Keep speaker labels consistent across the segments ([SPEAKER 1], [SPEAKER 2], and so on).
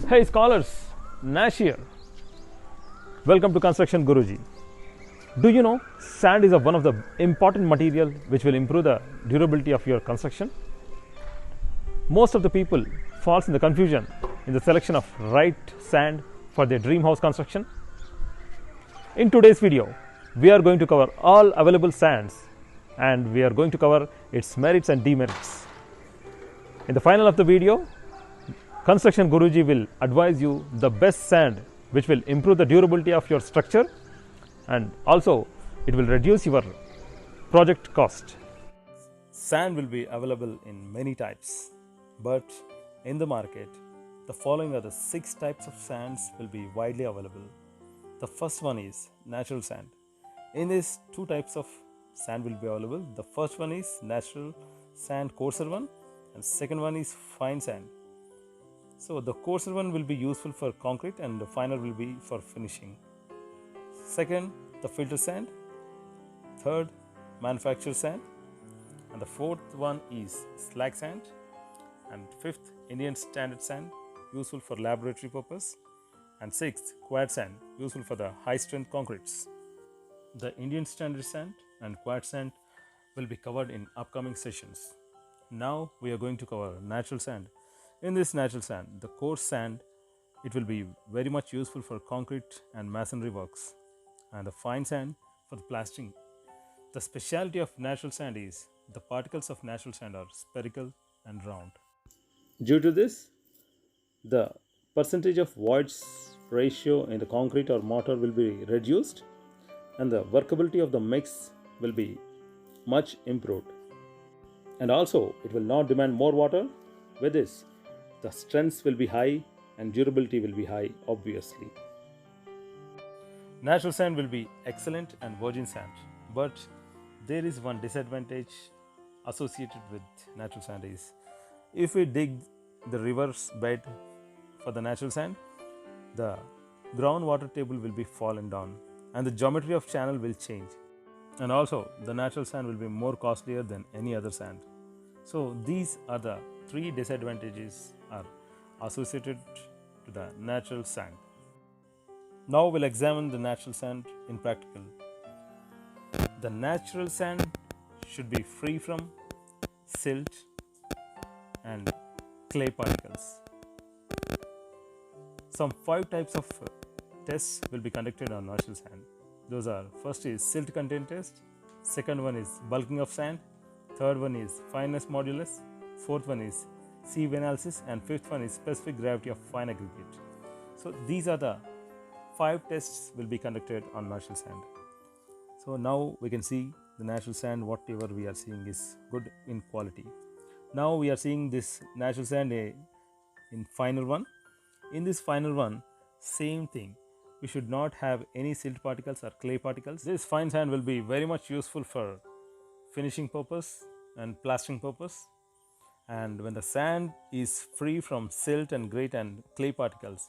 [SPEAKER 1] Hey scholars, Nash here. Welcome to Construction Guruji. Do you know sand is one of the important material which will improve the durability of your construction? Most of the people falls in the confusion in the selection of right sand for their dream house construction. In today's video, we are going to cover all available sands and we are going to cover its merits and demerits. In the final of the video, Construction Guruji will advise you the best sand which will improve the durability of your structure and also it will reduce your project cost. Sand will be available in many types, but in the market, the following are the 6 types of sands will be widely available. The first one is natural sand. In this 2 types of sand will be available. The first one is natural sand coarser one and second one is fine sand. So the coarser one will be useful for concrete and the finer will be for finishing. Second, the filter sand. Third, manufactured sand. And the fourth one is slag sand. And fifth, Indian standard sand, useful for laboratory purpose. And sixth, quartz sand, useful for the high strength concretes. The Indian standard sand and quartz sand will be covered in upcoming sessions. Now we are going to cover natural sand. In this natural sand, the coarse sand, it will be very much useful for concrete and masonry works, and the fine sand for the plastering. The specialty of natural sand is the particles of natural sand are spherical and round. Due to this, the percentage of voids ratio in the concrete or mortar will be reduced and the workability of the mix will be much improved. And also, it will not demand more water. With this, the strengths will be high and durability will be high, obviously. Natural sand will be excellent and virgin sand, but there is one disadvantage associated with natural sand is if we dig the river's bed for the natural sand, the groundwater table will be fallen down and the geometry of channel will change. And also, the natural sand will be more costlier than any other sand. So these are the 3 disadvantages are associated to the natural sand. Now we'll examine the natural sand in practical. The natural sand should be free from silt and clay particles. Some 5 types of tests will be conducted on natural sand. Those are: first is silt content test, second one is bulking of sand, third one is fineness modulus, fourth one is sieve analysis, and fifth one is specific gravity of fine aggregate. So these are the 5 tests will be conducted on natural sand. So now we can see the natural sand, whatever we are seeing is good in quality. Now we are seeing this natural sand in finer one. In this finer one, same thing. We should not have any silt particles or clay particles. This fine sand will be very much useful for finishing purpose and plastering purpose. And when the sand is free from silt and grit and clay particles,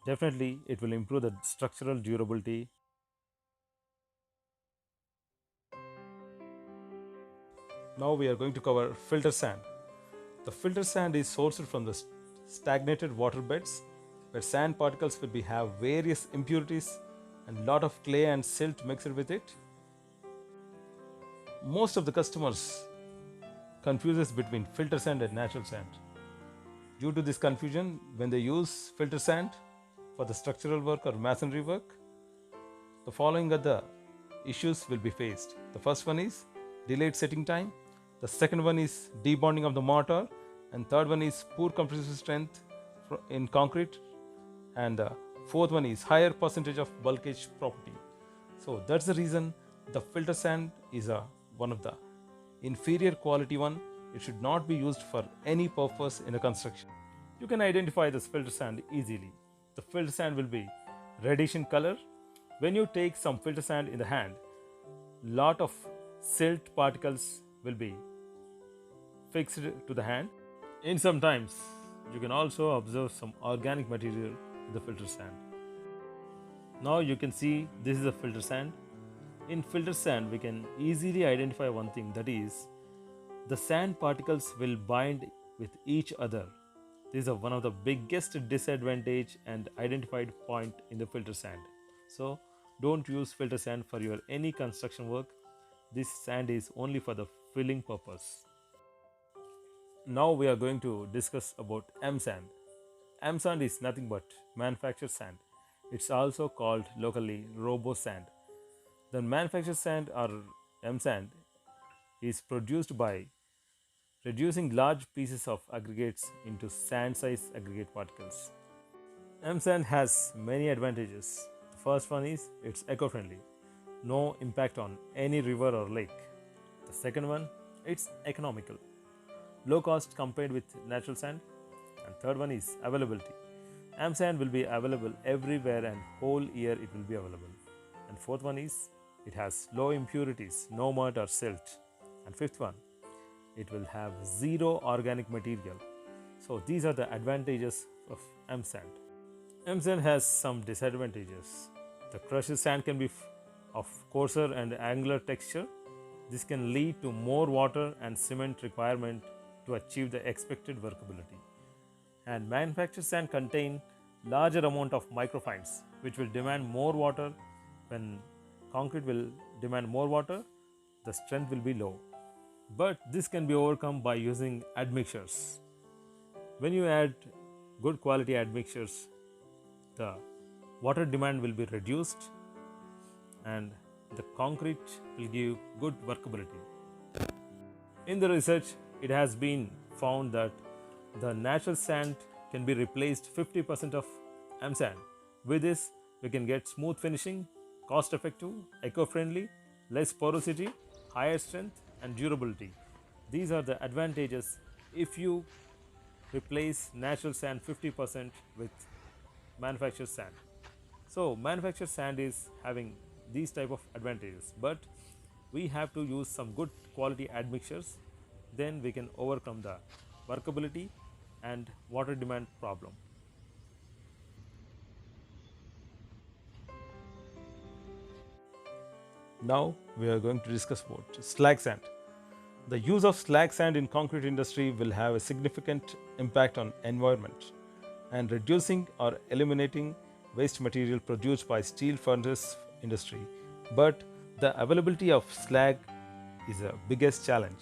[SPEAKER 1] definitely it will improve the structural durability. Now we are going to cover filter sand. The filter sand is sourced from the stagnated water beds where sand particles will have various impurities and lot of clay and silt mixed with it. Most of the customers confuses between filter sand and natural sand. Due to this confusion, when they use filter sand for the structural work or masonry work, the following are the issues will be faced. The first one is delayed setting time, the second one is debonding of the mortar, and third one is poor compressive strength in concrete, and the fourth one is higher percentage of bulkage property. So that's the reason the filter sand is one of the inferior quality one. It should not be used for any purpose in a construction. You can identify this filter sand easily. The filter sand will be reddish in color. When you take some filter sand in the hand, lot of silt particles will be fixed to the hand. In some times, you can also observe some organic material in the filter sand. Now you can see this is a filter sand. In filter sand, we can easily identify one thing, that is, the sand particles will bind with each other. These are one of the biggest disadvantage and identified point in the filter sand. So don't use filter sand for your any construction work. This sand is only for the filling purpose. Now we are going to discuss about M sand. M sand is nothing but manufactured sand. It's also called locally robo sand. The manufactured sand or M sand is produced by reducing large pieces of aggregates into sand size aggregate particles. M sand has many advantages. The first one is it's eco-friendly, no impact on any river or lake. The second one, it's economical, low cost compared with natural sand. And third one is availability. M sand will be available everywhere and whole year it will be available. And fourth one is it has low impurities, no mud or silt. And fifth one, it will have zero organic material. So these are the advantages of M sand. M sand has some disadvantages. The crushed sand can be of coarser and angular texture. This can lead to more water and cement requirement to achieve the expected workability. And manufactured sand contain larger amount of microfines which will demand more water. When concrete will demand more water, the strength will be low. But this can be overcome by using admixtures. When you add good quality admixtures, the water demand will be reduced and the concrete will give good workability. In the research, it has been found that the natural sand can be replaced 50% of M sand. With this, we can get smooth finishing, cost effective, eco-friendly, less porosity, higher strength and durability. These are the advantages if you replace natural sand 50% with manufactured sand. So manufactured sand is having these type of advantages, but we have to use some good quality admixtures, then we can overcome the workability and water demand problem. Now we are going to discuss about slag sand. The use of slag sand in concrete industry will have a significant impact on environment and reducing or eliminating waste material produced by steel furnace industry. But the availability of slag is the biggest challenge.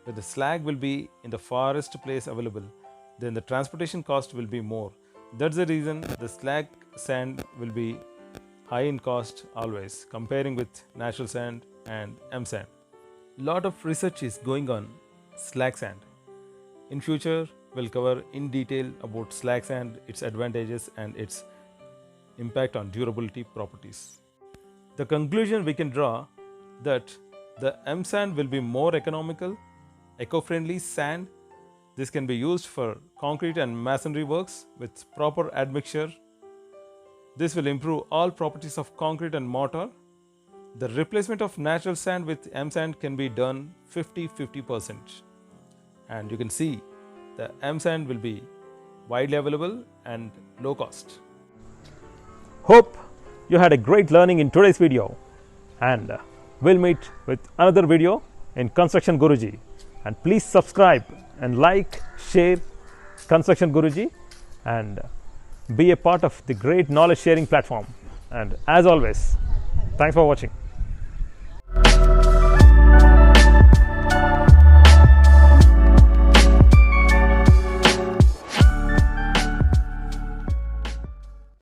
[SPEAKER 1] When the slag will be in the farthest place available, then the transportation cost will be more. That's the reason the slag sand will be high in cost always comparing with natural sand and M sand. Lot of research is going on slag sand. In future, we'll cover in detail about slag sand, its advantages and its impact on durability properties. The conclusion we can draw that the M sand will be more economical, eco-friendly sand. This can be used for concrete and masonry works with proper admixture. This will improve all properties of concrete and mortar. The replacement of natural sand with M sand can be done 50-50%. And you can see the M sand will be widely available and low cost. Hope you had a great learning in today's video, and we'll meet with another video in Construction Guruji. And please subscribe and like, share Construction Guruji and be a part of the great knowledge sharing platform. And as always, thanks for watching.